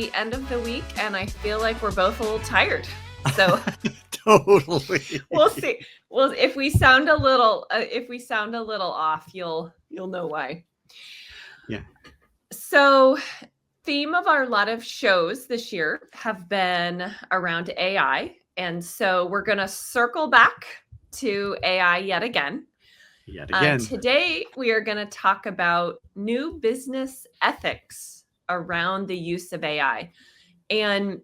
the end of the week, and I feel like we're both a little tired. So Totally. we'll see. Well, if we sound a little off, you'll know why. Yeah. So, theme of our lot of shows this year have been around AI, and so we're going to circle back to AI yet again. Yet again. Today, we are going to talk about new business ethics around the use of AI. And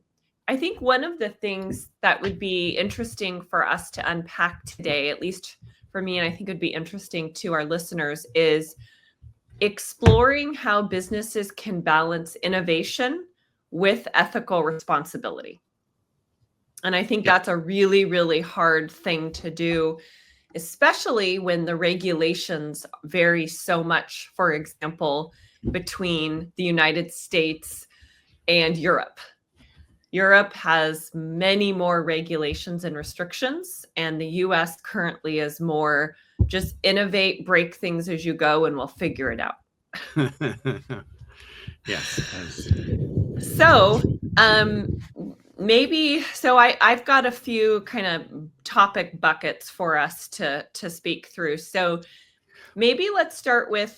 I think one of the things that would be interesting for us to unpack today, at least for me, and I think would be interesting to our listeners, is exploring how businesses can balance innovation with ethical responsibility. And I think that's a really, really hard thing to do, especially when the regulations vary so much, for example, between the United States and Europe. Europe has many more regulations and restrictions, and the US currently is more just innovate, break things as you go, and we'll figure it out. Yes. So, I've got a few kind of topic buckets for us to speak through. So maybe let's start with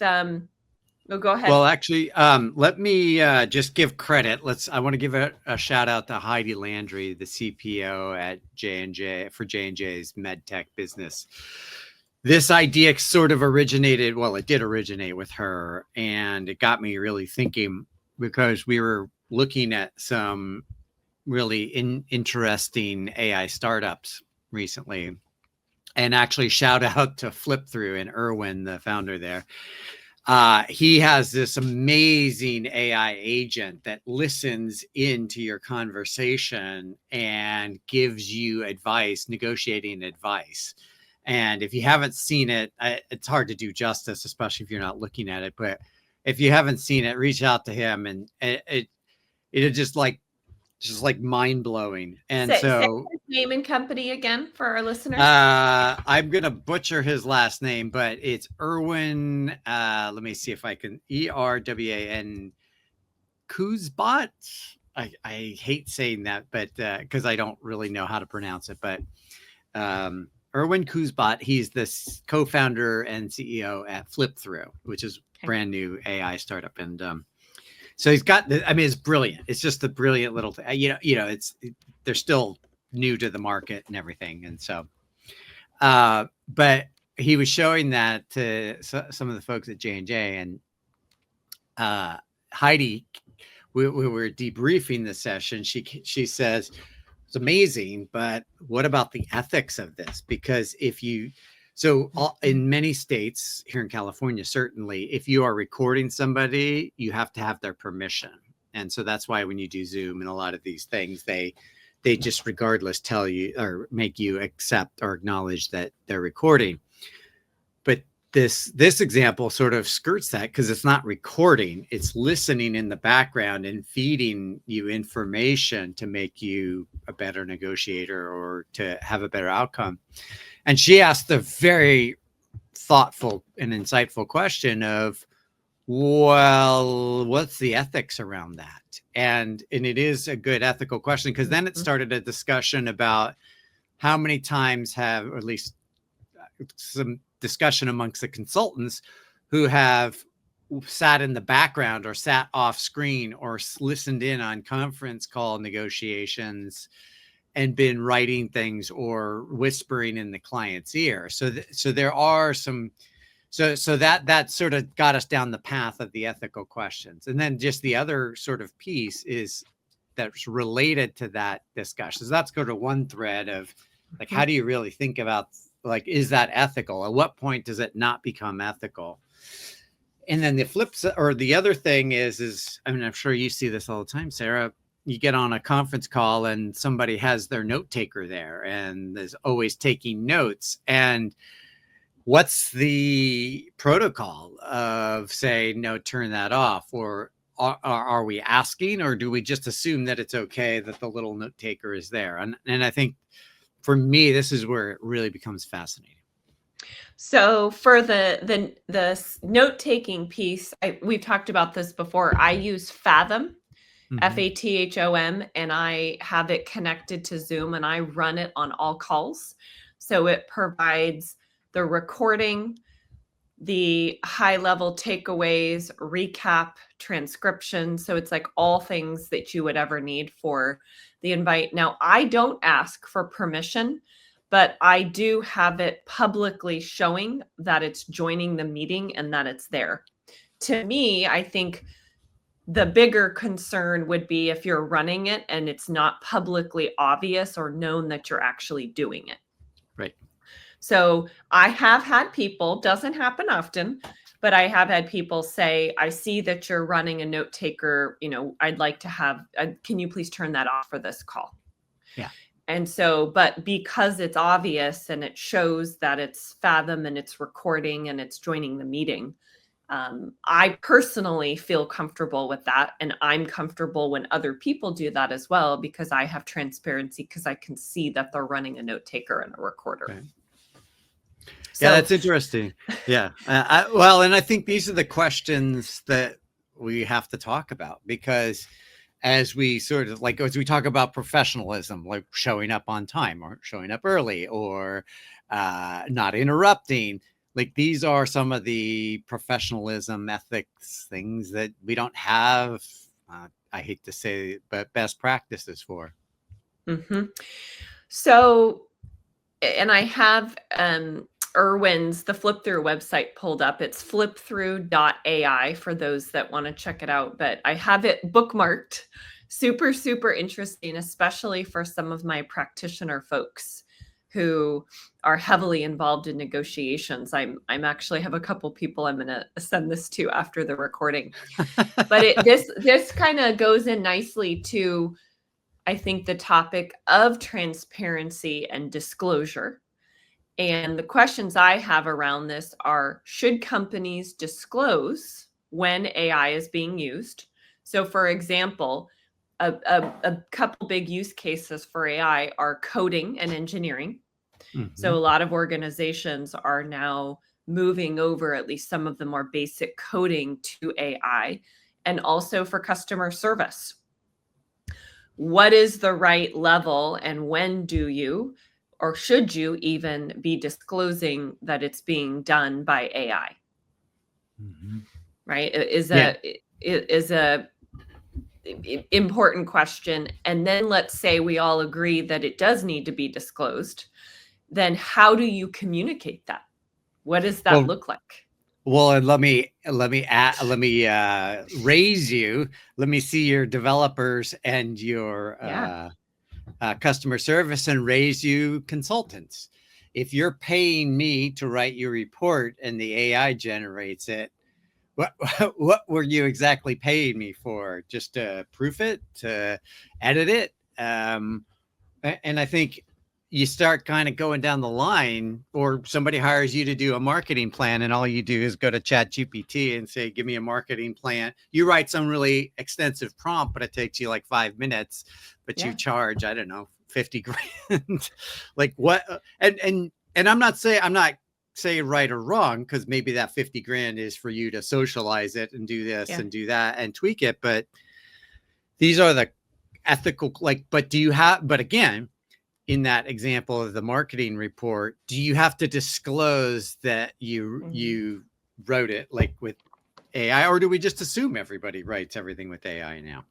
go ahead. Well, actually, let me just give credit. I want to give a shout out to Heidi Landry, the CPO at J&J for J&J's MedTech business. This idea sort of originated, well, it did originate with her, and it got me really thinking, because we were looking at some really interesting AI startups recently. And actually, shout out to Flip-Through and Erwin, the founder there. He has this amazing AI agent that listens into your conversation and gives you advice, negotiating advice. And if you haven't seen it, it's hard to do justice, especially if you're not looking at it. But if you haven't seen it, reach out to him, and it just like mind blowing. And say his name and company again for our listeners. I'm gonna butcher his last name, but it's Erwin. Let me see if I can. ERWAN Kuzbot. I hate saying that, but because I don't really know how to pronounce it, but Erwin Kuzbot. He's the co-founder and CEO at Flip-Through, which is brand new AI startup, and so he's got. It's brilliant. It's just a brilliant little thing. They're still new to the market and everything, and so. But he was showing that to some of the folks at J&J, and Heidi. We were debriefing the session. She says, it's amazing, but what about the ethics of this? Because in many states here in California, certainly, if you are recording somebody, you have to have their permission. And so that's why when you do Zoom and a lot of these things, they just regardless tell you or make you accept or acknowledge that they're recording. But this example sort of skirts that, because it's not recording, it's listening in the background and feeding you information to make you a better negotiator or to have a better outcome. And she asked a very thoughtful and insightful question of, well, what's the ethics around that? And it is a good ethical question, because then it started a discussion about how many times have, or at least some discussion amongst the consultants who have sat in the background or sat off screen or listened in on conference call negotiations and been writing things or whispering in the client's ear. So there are some, so that sort of got us down the path of the ethical questions. And then just the other sort of piece is that's related to that discussion. So that's go to one thread of like, how do you really think about, like, is that ethical? At what point does it not become ethical? And then the flip side, or the other thing is, I'm sure you see this all the time, Sarah. You get on a conference call and somebody has their note taker there and is always taking notes. And what's the protocol of saying, no, turn that off? Or are we asking, or do we just assume that it's okay that the little note taker is there? And I think for me, this is where it really becomes fascinating. So for the note-taking piece, we've talked about this before. I use Fathom, FATHOM, and I have it connected to Zoom and I run it on all calls. So it provides the recording, the high level takeaways, recap, transcription. So it's like all things that you would ever need for the invite. Now, I don't ask for permission, but I do have it publicly showing that it's joining the meeting and that it's there. To me, I think the bigger concern would be if you're running it and it's not publicly obvious or known that you're actually doing it. Right. So I have had people, doesn't happen often, but I have had people say, I see that you're running a note taker. I'd like to have, can you please turn that off for this call? Yeah. And so, but because it's obvious and it shows that it's Fathom and it's recording and it's joining the meeting, I personally feel comfortable with that. And I'm comfortable when other people do that as well, because I have transparency, because I can see that they're running a note taker and a recorder. Okay. So, yeah, that's interesting. Yeah. And I think these are the questions that we have to talk about, because as we talk about professionalism, like showing up on time or showing up early or not interrupting, like these are some of the professionalism ethics things that we don't have, I hate to say, but best practices for. Mm-hmm. So, and I have Irwin's, the Flip Through website pulled up. It's flipthrough.ai for those that want to check it out, but I have it bookmarked. Super, super interesting, especially for some of my practitioner folks who are heavily involved in negotiations. I'm actually have a couple people I'm going to send this to after the recording. But this kind of goes in nicely to, I think, the topic of transparency and disclosure. And the questions I have around this are, should companies disclose when AI is being used? So for example, a couple big use cases for AI are coding and engineering. Mm-hmm. So a lot of organizations are now moving over at least some of the more basic coding to AI, and also for customer service. What is the right level, and when do you, or should you even be disclosing that it's being done by AI? Mm-hmm. Right? Is a important question. And then let's say we all agree that it does need to be disclosed. Then how do you communicate that? What does that look like? Well, and let me raise you. Let me see your developers and your customer service and raise you consultants. If you're paying me to write your report and the AI generates it, what were you exactly paying me for? Just to proof it, to edit it? And I think you start kind of going down the line, or somebody hires you to do a marketing plan, and all you do is go to ChatGPT and say, give me a marketing plan. You write some really extensive prompt, but it takes you like 5 minutes, but you charge, I don't know, 50 grand. Like what? And I'm not saying right or wrong, because maybe that 50 grand is for you to socialize it and do this and do that and tweak it. But these are the ethical, but again, in that example of the marketing report, do you have to disclose that you wrote it like with AI, or do we just assume everybody writes everything with AI now?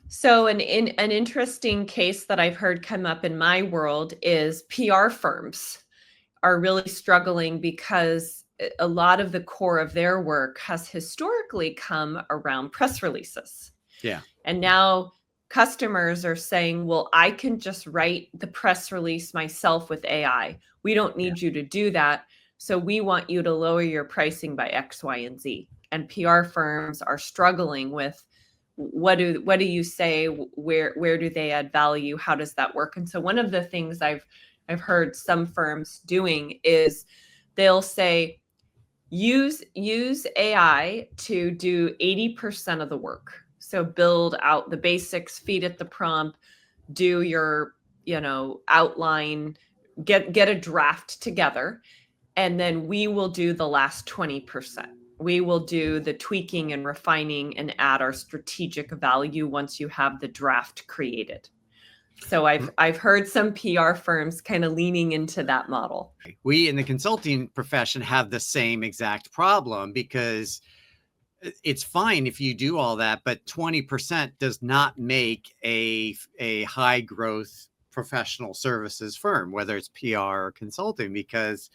So an interesting case that I've heard come up in my world is PR firms are really struggling because a lot of the core of their work has historically come around press releases. Yeah. And now customers are saying, well, I can just write the press release myself with AI. We don't need you to do that. So we want you to lower your pricing by X, Y, and Z. And PR firms are struggling with what do you say? Where do they add value? How does that work? And so one of the things I've heard some firms doing is they'll say, use AI to do 80% of the work. So build out the basics, feed it the prompt, do your, outline, get a draft together, and then we will do the last 20%. we will do the tweaking and refining and add our strategic value once you have the draft created. So I've heard some PR firms kind of leaning into that model. We in the consulting profession have the same exact problem, because it's fine if you do all that, but 20% does not make a high growth professional services firm, whether it's PR or consulting, because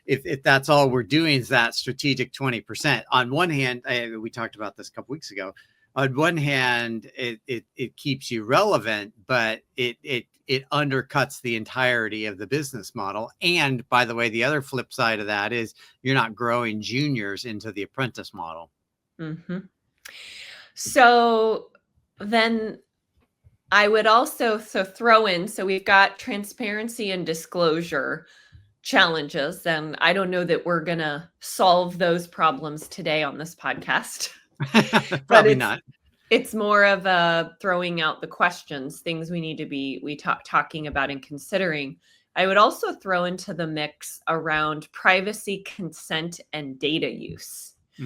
if that's all we're doing is that strategic 20%. On one hand, we talked about this a couple weeks ago. On one hand, it keeps you relevant, but it undercuts the entirety of the business model. And by the way, the other flip side of that is you're not growing juniors into the apprentice model. Mm-hmm. So then I would also throw in, so we've got transparency and disclosure challenges, and I don't know that we're going to solve those problems today on this podcast. Probably not. It's more of a throwing out the questions, things we need to be talking about and considering. I would also throw into the mix around privacy, consent, and data use. The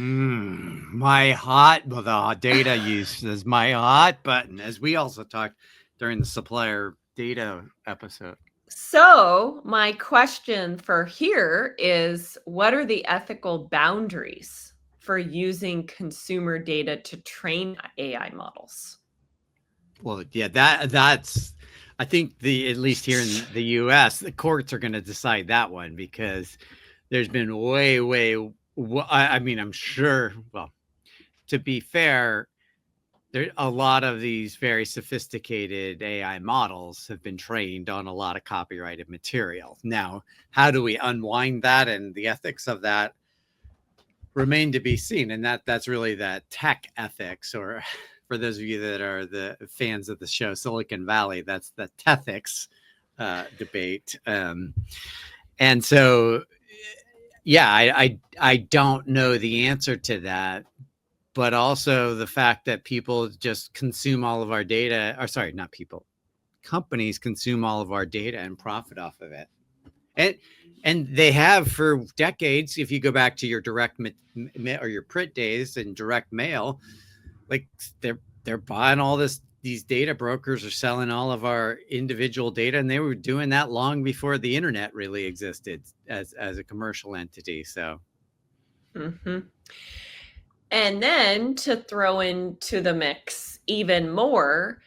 data use is my hot button, as we also talked during the supplier data episode. So my question for here is, what are the ethical boundaries for using consumer data to train AI models? Well, yeah, that's, I think at least here in the US, the courts are going to decide that one, because there's been I mean, I'm sure, well, to be fair, there a lot of these very sophisticated AI models have been trained on a lot of copyrighted material. Now, how do we unwind that, and the ethics of that remain to be seen. And that's really that tech ethics, or for those of you that are the fans of the show Silicon Valley, that's the tethics debate. And so, yeah, I don't know the answer to that, but also the fact that people just consume all of our data, or sorry, not people, companies consume all of our data and profit off of it. And they have for decades. If you go back to your direct or your print days and direct mail, like they're buying all these data brokers are selling all of our individual data, and they were doing that long before the internet really existed as a commercial entity. So, mm-hmm. And then to throw into the mix even more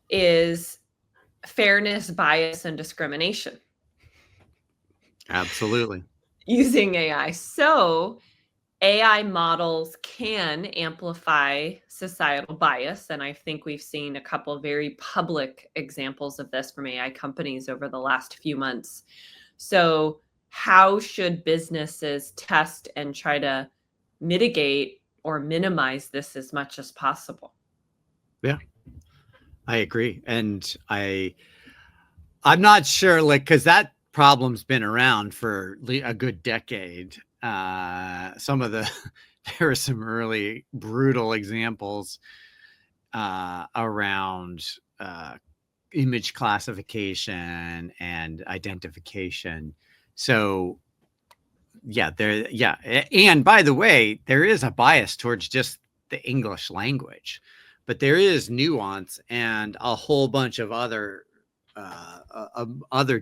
is fairness, bias, and discrimination. Absolutely. Using AI. So AI models can amplify societal bias. And I think we've seen a couple very public examples of this from AI companies over the last few months. So how should businesses test and try to mitigate or minimize this as much as possible? Yeah, I agree. And I'm not sure, like, because that problem's been around for a good decade. Some of there are some really brutal examples around image classification and identification. So yeah, and by the way, there is a bias towards just the English language, but there is nuance and a whole bunch of other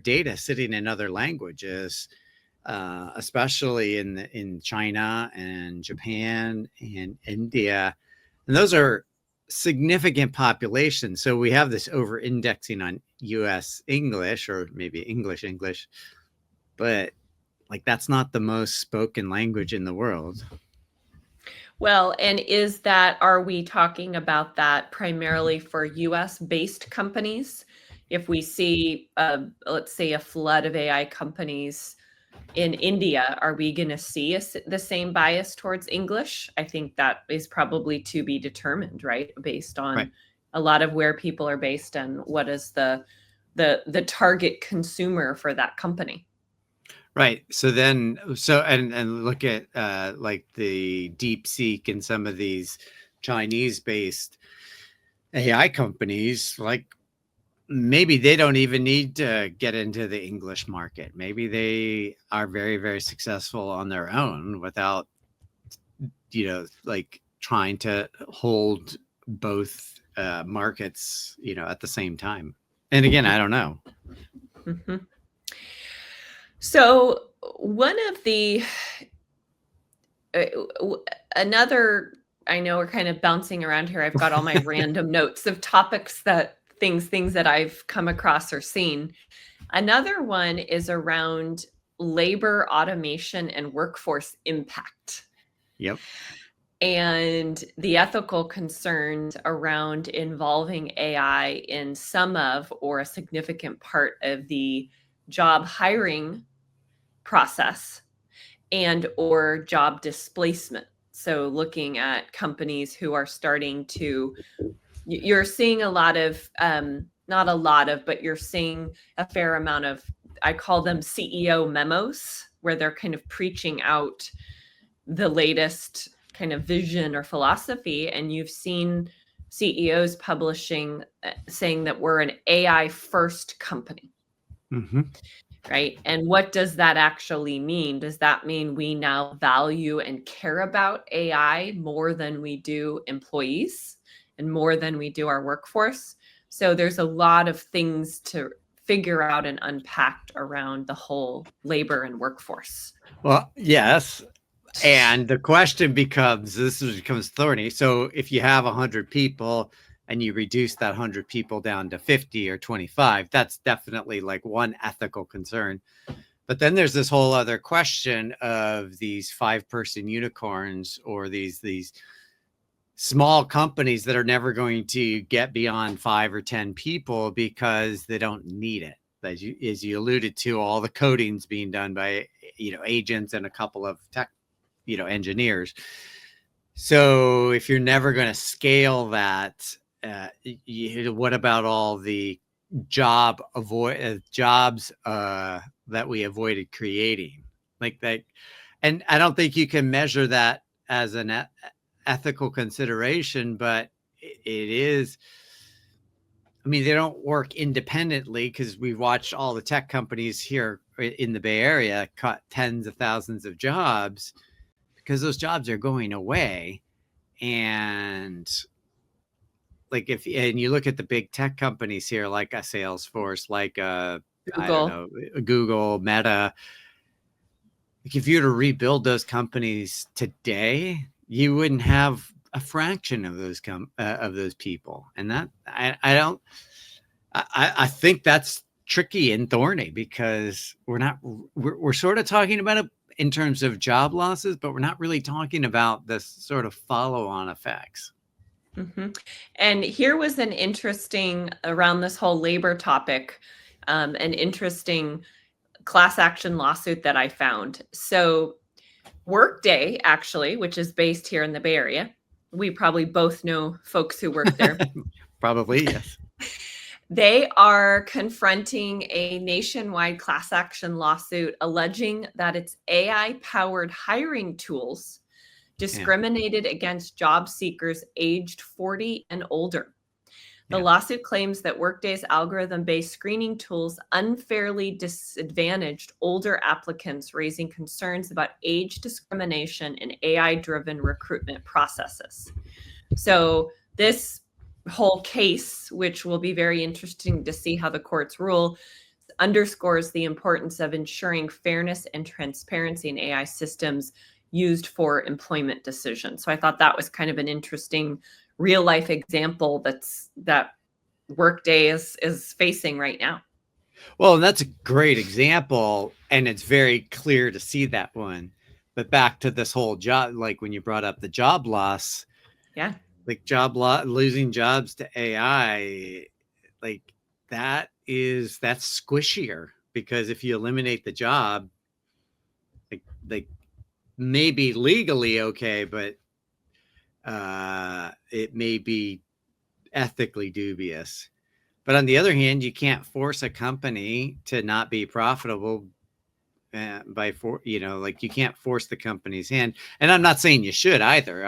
data sitting in other languages, especially in China and Japan and India, and those are significant populations. So we have this over indexing on US English, or maybe English, but like that's not the most spoken language in the world. Well, and are we talking about that primarily for US based companies? If we see, let's say, a flood of AI companies in India, are we going to see the same bias towards English? I think that is probably to be determined, right? Based on a lot of where people are based and what is the target consumer for that company. Right. And look at like the DeepSeek and some of these Chinese-based AI companies, like maybe they don't even need to get into the English market. Maybe they are very, very successful on their own without like trying to hold both markets, at the same time. And again, I don't know. Mm-hmm. So one of the another, I know we're kind of bouncing around here. I've got all my random notes of topics things that I've come across or seen. Another one is around labor automation and workforce impact. Yep. And the ethical concerns around involving AI in some of or a significant part of the job hiring process and or job displacement. So looking at companies who are starting to, you're seeing a lot of, not a lot of, but you're seeing a fair amount of, I call them CEO memos, where they're kind of preaching out the latest kind of vision or philosophy. And you've seen CEOs publishing, saying that we're an AI first company. Mm-hmm. Right? And what does that actually mean? Does that mean we now value and care about AI more than we do employees and more than we do our workforce? So there's a lot of things to figure out and unpack around the whole labor and workforce. Well, yes. And the question becomes, becomes thorny. So if you have 100 people and you reduce that 100 people down to 50 or 25, that's definitely like one ethical concern. But then there's this whole other question of these 5-person unicorns or these small companies that are never going to get beyond 5 or 10 people because they don't need it. As you alluded to, all the coding's being done by, agents and a couple of tech, engineers. So if you're never going to scale that, what about all the jobs that we avoided creating like that? And I don't think you can measure that as an ethical consideration, but it is. I mean, they don't work independently, because we've watched all the tech companies here in the Bay Area cut tens of thousands of jobs because those jobs are going away. And like and you look at the big tech companies here, like a Salesforce, like Google. I don't know, Google, Meta. Like if you were to rebuild those companies today, you wouldn't have a fraction of those people. And that I think that's tricky and thorny, because we're sort of talking about it in terms of job losses, but we're not really talking about the sort of follow-on effects. Mm-hmm. And here was an interesting, around this whole labor topic, an interesting class action lawsuit that I found. So Workday, actually, which is based here in the Bay Area, we probably both know folks who work there. Probably, yes. They are confronting a nationwide class action lawsuit alleging that its AI-powered hiring tools discriminated against job seekers aged 40 and older. The lawsuit claims that Workday's algorithm-based screening tools unfairly disadvantaged older applicants, raising concerns about age discrimination in AI-driven recruitment processes. So this whole case, which will be very interesting to see how the courts rule, underscores the importance of ensuring fairness and transparency in AI systems used for employment decisions. So I thought that was kind of an interesting real life example that Workday is facing right now. Well, and that's a great example, and it's very clear to see that one. But back to this whole job, like when you brought up the job loss, like losing jobs to AI, like that's squishier, because if you eliminate the job, like maybe legally okay, but it may be ethically dubious. But on the other hand, you can't force a company to not be profitable like you can't force the company's hand. And I'm not saying you should either.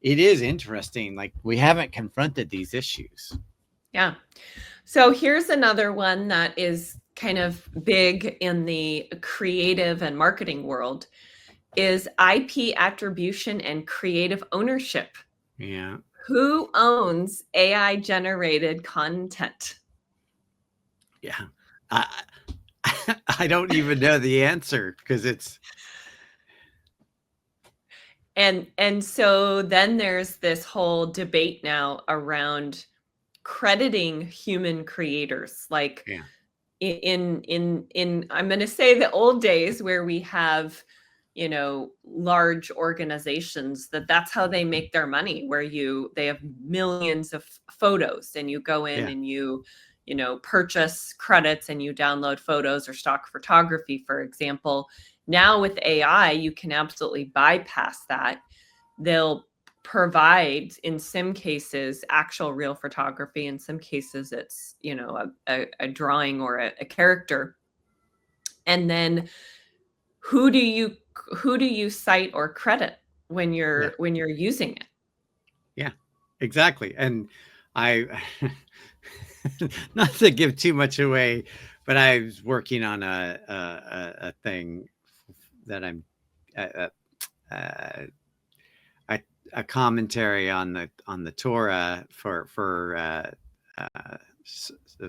It is interesting. Like, we haven't confronted these issues. Yeah. So here's another one that is kind of big in the creative and marketing world. is IP attribution and creative ownership. Yeah. Who owns AI generated content? Yeah. I I don't even know the answer because it's And so then there's this whole debate now around crediting human creators, like yeah. in I'm going to say the old days where we have, large organizations, that's how they make their money, where they have millions of photos and you go in Yeah. and purchase credits and you download photos, or stock photography, for example. Now with AI, you can absolutely bypass that. They'll provide, in some cases, actual real photography. In some cases it's a drawing or a character. And then who do you cite or credit when Yeah. you're using it? Yeah. Exactly. And I not to give too much away, but I was working on a thing that I'm uh, uh, a commentary on the Torah for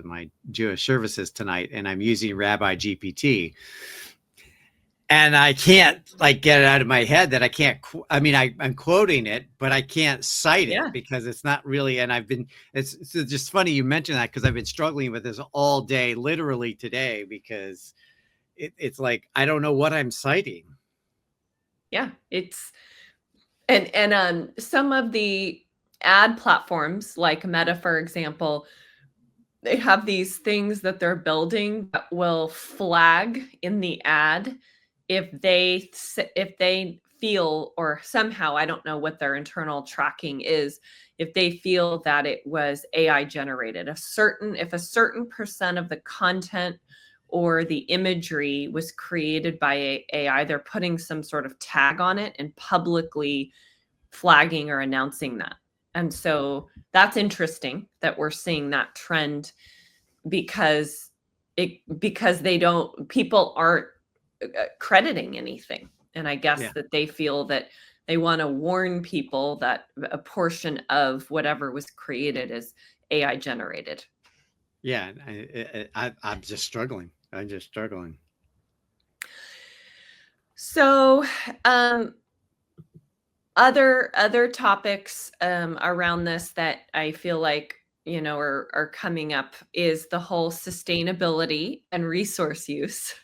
my Jewish services tonight, and I'm using Rabbi GPT, and I can't like get it out of my head that I can't. I mean, I'm quoting it, but I can't cite it Yeah. because it's not really. And I've been. It's just funny you mentioned that because I've been struggling with this all day, literally today, because it's like I don't know what I'm citing. Yeah, it's and some of the ad platforms like Meta, for example, they have these things that they're building that will flag in the ad if they feel, or somehow, I don't know what their internal tracking is, if they feel that it was AI generated. If a certain percent of the content or the imagery was created by AI, they're putting some sort of tag on it and publicly flagging or announcing that. And so that's interesting that we're seeing that trend, because people aren't crediting anything. And I guess Yeah. that they feel that they want to warn people that a portion of whatever was created is AI generated. Yeah, I'm just struggling. I'm just struggling. So, um, other topics around this that I feel like are coming up is the whole sustainability and resource use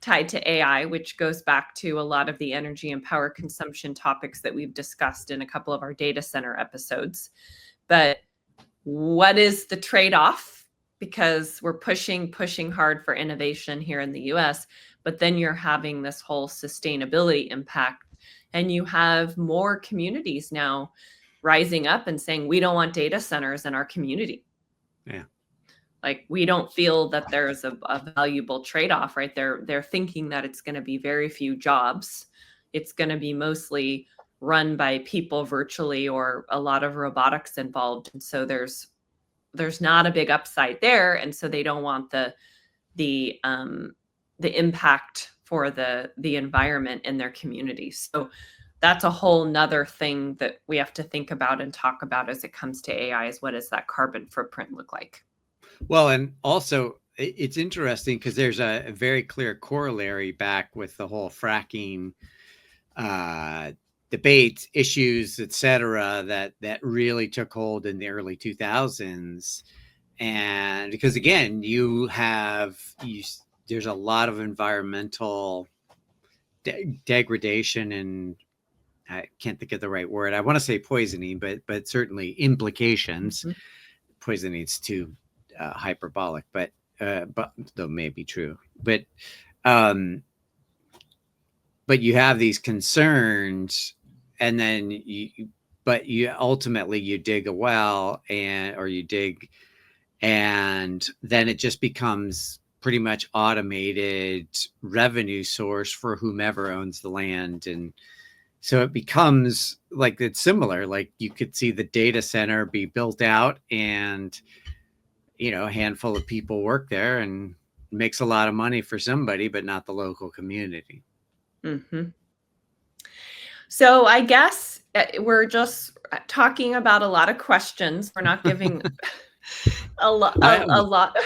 tied to AI, which goes back to a lot of the energy and power consumption topics that we've discussed in a couple of our data center episodes. But what is the trade-off? Because we're pushing hard for innovation here in the US, but then you're having this whole sustainability impact, and you have more communities now rising up and saying, we don't want data centers in our community. Yeah. Like, we don't feel that there's a valuable trade-off, right? They're thinking that it's going to be very few jobs. It's going to be mostly run by people virtually, or a lot of robotics involved. And so there's not a big upside there. And so they don't want the impact for the environment in their community. So that's a whole nother thing that we have to think about and talk about as it comes to AI, is what does that carbon footprint look like? Well, and also it's interesting because there's a very clear corollary back with the whole fracking uh, debates, issues, etc., that really took hold in the early 2000s. And because again, there's a lot of environmental degradation, and I can't think of the right word. I want to say poisoning, but certainly implications. Mhm. Poisoning is too hyperbolic, but though may be true. Um, but you have these concerns, and then you ultimately you dig a well, or you dig, and then it just becomes pretty much automated revenue source for whomever owns the land. And so it becomes like, it's similar, like you could see the data center be built out, and a handful of people work there and makes a lot of money for somebody, but not the local community. Mm-hmm. So I guess we're just talking about a lot of questions. We're not giving a lot, I a lot.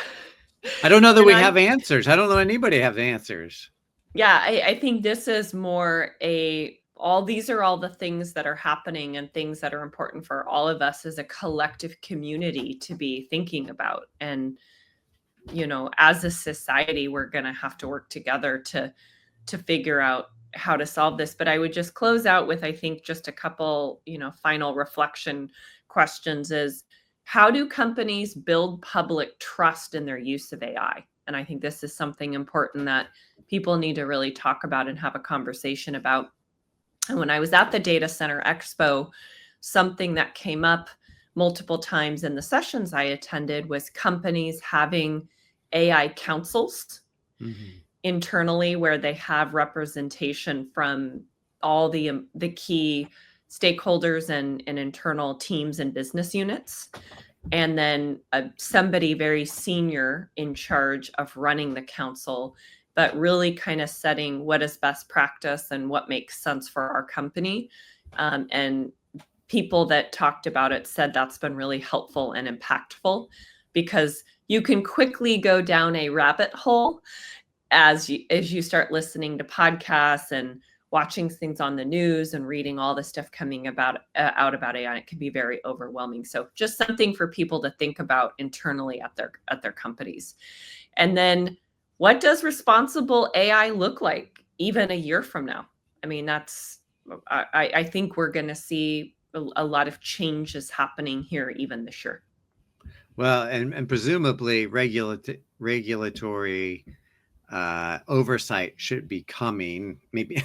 I don't know that And we I'm have answers. I don't know anybody have answers. Yeah, I think this is more all these are all the things that are happening and things that are important for all of us as a collective community to be thinking about. And, as a society, we're going to have to work together to figure out how to solve this. But I would just close out with, I think, just a couple, final reflection questions is how do companies build public trust in their use of AI? And I think this is something important that people need to really talk about and have a conversation about. And when I was at the Data Center Expo, something that came up multiple times in the sessions I attended was companies having AI councils internally where they have representation from all the key stakeholders and internal teams and business units. And then somebody very senior in charge of running the council, but really kind of setting what is best practice and what makes sense for our company. And people that talked about it said that's been really helpful and impactful because you can quickly go down a rabbit hole as you start listening to podcasts and watching things on the news and reading all the stuff coming out about AI. It can be very overwhelming. So just something for people to think about internally at their companies. And then what does responsible AI look like even a year from now? I mean, I think we're going to see a lot of changes happening here even this year. Well, and presumably regulatory oversight should be coming. Maybe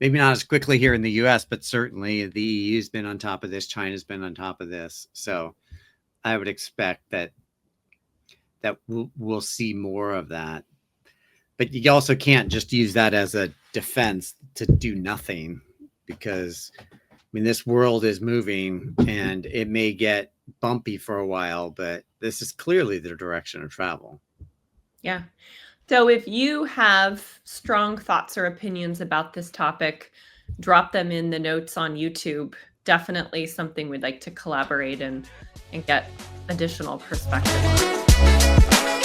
not as quickly here in the U.S., but certainly the EU's been on top of this. China's been on top of this. So I would expect that we'll see more of that. But you also can't just use that as a defense to do nothing, because this world is moving and it may get bumpy for a while, but this is clearly the direction of travel. Yeah. So if you have strong thoughts or opinions about this topic, drop them in the notes on YouTube. Definitely something we'd like to collaborate and get additional perspective on.